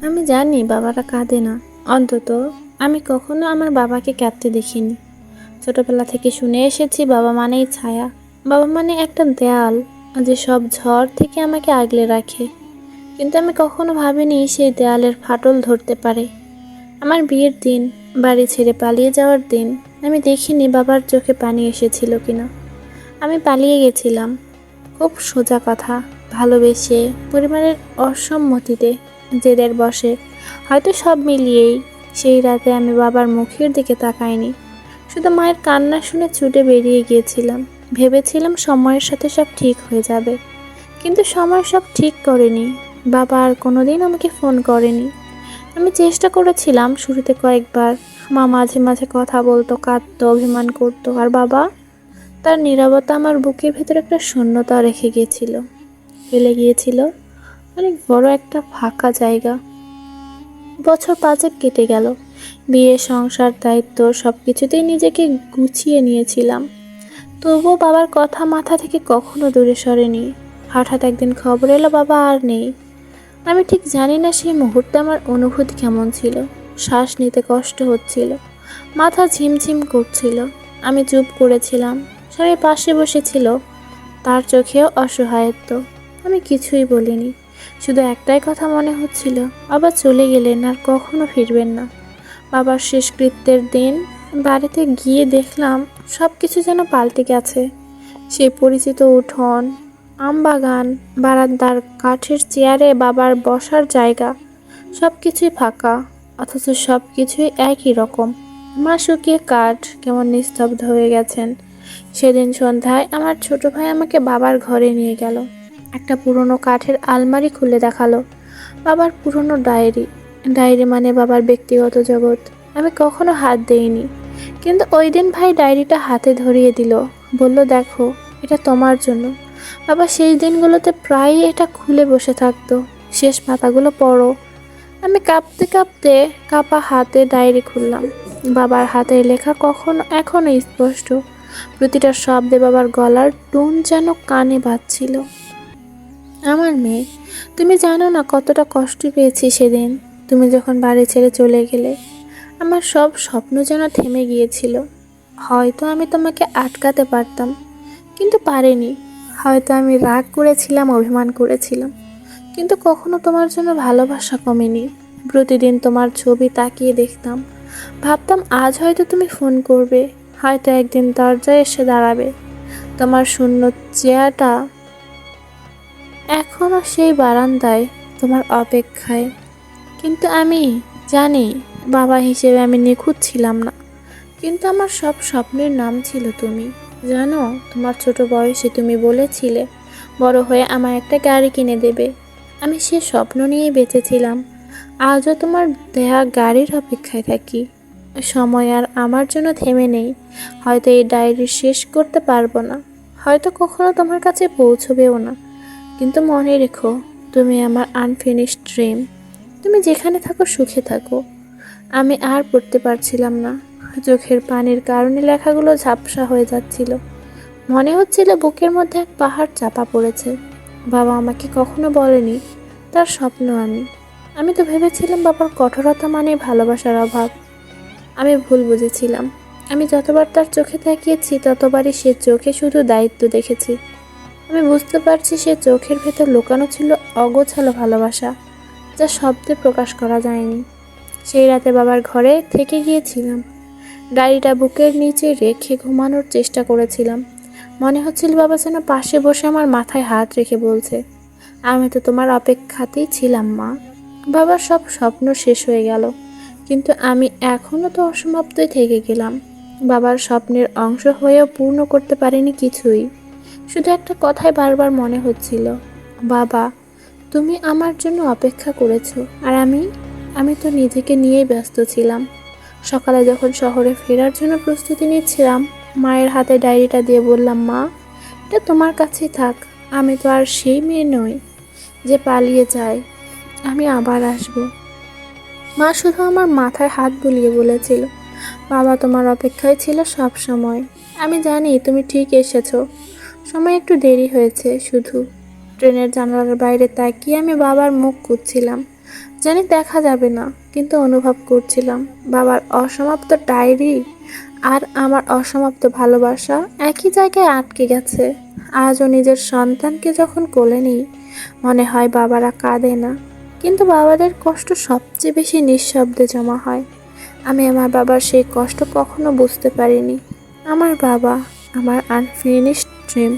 আমি জানি বাবারা কাঁদে না, অন্তত আমি কখনো আমার বাবাকে কাঁদতে দেখিনি। ছোটবেলা থেকে শুনে এসেছি বাবা মানেই ছায়া, বাবা মানে একটা দেয়াল যে সব ঝড় থেকে আমাকে আগলে রাখে। কিন্তু আমি কখনো ভাবিনি সেই দেয়ালের ফাটল ধরতে পারে। আমার বিয়ের দিন, বাড়ি ছেড়ে পালিয়ে যাওয়ার দিন, আমি দেখিনি বাবার চোখে পানি এসেছিল কিনা। আমি পালিয়ে গেছিলাম, খুব সোজা কথা, ভালোবেসে, পরিবারের অসম্মতিতে, জেদের বশে, হয়তো সব মিলিয়েই। সেই রাতে আমি বাবার মুখের দিকে তাকাইনি, শুধু মায়ের কান্না শুনে ছুটে বেরিয়ে গিয়েছিলাম। ভেবেছিলাম সময়ের সাথে সব ঠিক হয়ে যাবে, কিন্তু সময় সব ঠিক করেনি। বাবা আর কোনোদিন আমাকে ফোন করেনি। আমি চেষ্টা করেছিলাম শুরুতে কয়েকবার, মা মাঝে মাঝে কথা বলতো, কাঁদতো, অভিমান করতো, আর বাবা তার নীরবতা আমার বুকের ভেতর একটা শূন্যতা রেখে গিয়েছিল, ফেলে গিয়েছিল অনেক বড় একটা ফাঁকা জায়গা। বছর 5 কেটে গেল, বিয়ে, সংসার, দায়িত্ব সব কিছুতেই নিজেকে গুছিয়ে নিয়েছিলাম। তবুও বাবার কথা মাথা থেকে কখনো দূরে সরেনি। হঠাৎ একদিন খবর এলো বাবা আর নেই। আমি ঠিক জানি না সেই মুহূর্তে আমার অনুভূতি কেমন ছিল। শ্বাস নিতে কষ্ট হচ্ছিল, মাথা ঝিমঝিম করছিল। আমি চুপ করেছিলাম। স্বামী পাশে বসেছিল, তার চোখেও অসহায়ত্ব। আমি কিছুই বলিনি, শুধু একটাই কথা মনে হচ্ছিল, বাবা চলে গেলেন, আর কখনো ফিরবেন না। বাবার শেষকৃত্যের দিন বাড়িতে গিয়ে দেখলাম সব কিছু যেন পাল্টে গেছে। সেই পরিচিত উঠোন, আমবাগান, বারান্দার কাঠের চেয়ারে বাবার বসার জায়গা, সব কিছুই ফাঁকা, অথচ সব কিছুই একই রকম। মা শুকিয়ে কাঠ, কেমন নিস্তব্ধ হয়ে গেছেন। সেদিন সন্ধ্যায় আমার ছোট ভাই আমাকে বাবার ঘরে নিয়ে গেল। একটা পুরনো কাঠের আলমারি খুলে দেখালো, বাবার পুরনো ডায়েরি। ডায়েরি মানে বাবার ব্যক্তিগত জগৎ। আমি কখনো হাত দেইনি, কিন্তু ওই দিন ভাই ডায়েরিটা হাতে ধরিয়ে দিল, বলল, দেখো, এটা তোমার জন্য। বাবা সেই দিনগুলোতে প্রায়ই এটা খুলে বসে থাকতো, শেষ পাতাগুলো পড়ো। আমি কাঁপতে কাঁপতে কাঁপা হাতে ডায়েরি খুললাম। বাবার হাতের লেখা এখনো স্পষ্ট, প্রতিটা শব্দে বাবার গলার টোন যেন কানে বাজছিল। আমার মেয়ে, তুমি জানো না কতটা কষ্ট পেয়েছি সেদিন। তুমি যখন বাড়ি ছেড়ে চলে গেলে, আমার সব স্বপ্ন যেন থেমে গিয়েছিল। হয়তো আমি তোমাকে আটকাতে পারতাম, কিন্তু পারিনি। হয়তো আমি রাগ করেছিলাম, অভিমান করেছিলাম, কিন্তু কখনো তোমার জন্য ভালোবাসা কমেনি। প্রতিদিন তোমার ছবি তাকিয়ে দেখতাম, ভাবতাম আজ হয়তো তুমি ফোন করবে, হয়তো একদিন দরজায় এসে দাঁড়াবে। তোমার শূন্য চেয়ারটা এখনো সেই বারান্দায়, তোমার অপেক্ষায়। কিন্তু আমি জানি বাবা হিসেবে আমি নিখুঁত ছিলাম না, কিন্তু আমার সব স্বপ্নের নাম ছিল তুমি। জানো, তোমার ছোট বয়সে তুমি বলেছিলে বড় হয়ে আমার একটা গাড়ি কিনে দেবে। আমি সে স্বপ্ন নিয়েই বেঁচেছিলাম। আজও তোমার দেয়া গাড়ির অপেক্ষায় থাকি। সময় আর আমার জন্য থেমে নেই। হয়তো এই ডায়েরি শেষ করতে পারবো না, হয়তো কখনো তোমার কাছে পৌঁছবেও না, কিন্তু মনে রেখো, তুমি আমার আনফিনিশড ড্রিম। তুমি যেখানে থাকো সুখে থাকো। আমি আর পড়তে পারছিলাম না, চোখের পানির কারণে লেখাগুলো ঝাপসা হয়ে যাচ্ছিল। মনে হচ্ছিল বুকের মধ্যে এক পাহাড় চাপা পড়েছে। বাবা আমাকে কখনো বলেনি তার স্বপ্ন আমি। আমি তো ভেবেছিলাম বাবার কঠোরতা মানে ভালোবাসার অভাব। আমি ভুল বুঝেছিলাম। আমি যতবার তার চোখে তাকিয়েছি, ততবারই সে চোখে শুধু দায়িত্ব দেখেছি। আমি বুঝতে পারছি সে চোখের ভেতর লুকানো ছিল অগোছালো ভালোবাসা, যা শব্দে প্রকাশ করা যায়নি। সেই রাতে বাবার ঘরে থেকে গিয়েছিলাম, ডায়েরিটা বুকের নিচে রেখে ঘুমানোর চেষ্টা করেছিলাম। মনে হচ্ছিল বাবা যেন পাশে বসে আমার মাথায় হাত রেখে বলছে, আমি তো তোমার অপেক্ষাতেই ছিলাম মা। বাবার সব স্বপ্ন শেষ হয়ে গেল, কিন্তু আমি এখনও তো অসমাপ্তই থেকে গেলাম। বাবার স্বপ্নের অংশ হয়েও পূর্ণ করতে পারিনি কিছুই। শুধু একটা কথাই বারবার মনে হচ্ছিল, বাবা, তুমি আমার জন্য অপেক্ষা করেছো, আর আমি তো নিজেকে নিয়েই ব্যস্ত ছিলাম। সকালে যখন শহরে ফেরার জন্য প্রস্তুতি নিচ্ছিলাম, মায়ের হাতে ডায়েরিটা দিয়ে বললাম, মা, এটা তোমার কাছেই থাক। আমি তো আর সেই মেয়ে নই যে পালিয়ে যায়। আমি আবার আসব। মা শুধু আমার মাথায় হাত বুলিয়ে বলেছিল, বাবা তোমার অপেক্ষায় ছিল সব সময়। আমি জানি তুমি ঠিক এসেছো। সময় একটু দেরি হয়েছে শুধু। ট্রেনের জানালার বাইরে তাকিয়ে আমি বাবার মুখ খুঁজছিলাম। জানি দেখা যাবে না, কিন্তু অনুভব করছিলাম বাবার অসমাপ্ত ডায়েরি আর আমার অসমাপ্ত ভালোবাসা একই জায়গায় আটকে গেছে। আজও নিজের সন্তানকে যখন কোলে নিই, মনে হয় বাবারা কাঁদে না, কিন্তু বাবাদের কষ্ট সবচেয়ে বেশি নিঃশব্দে জমা হয়। আমি আমার বাবার সেই কষ্ট কখনো বুঝতে পারিনি। আমার বাবা, আমার আনফিনিশড ড্রিম।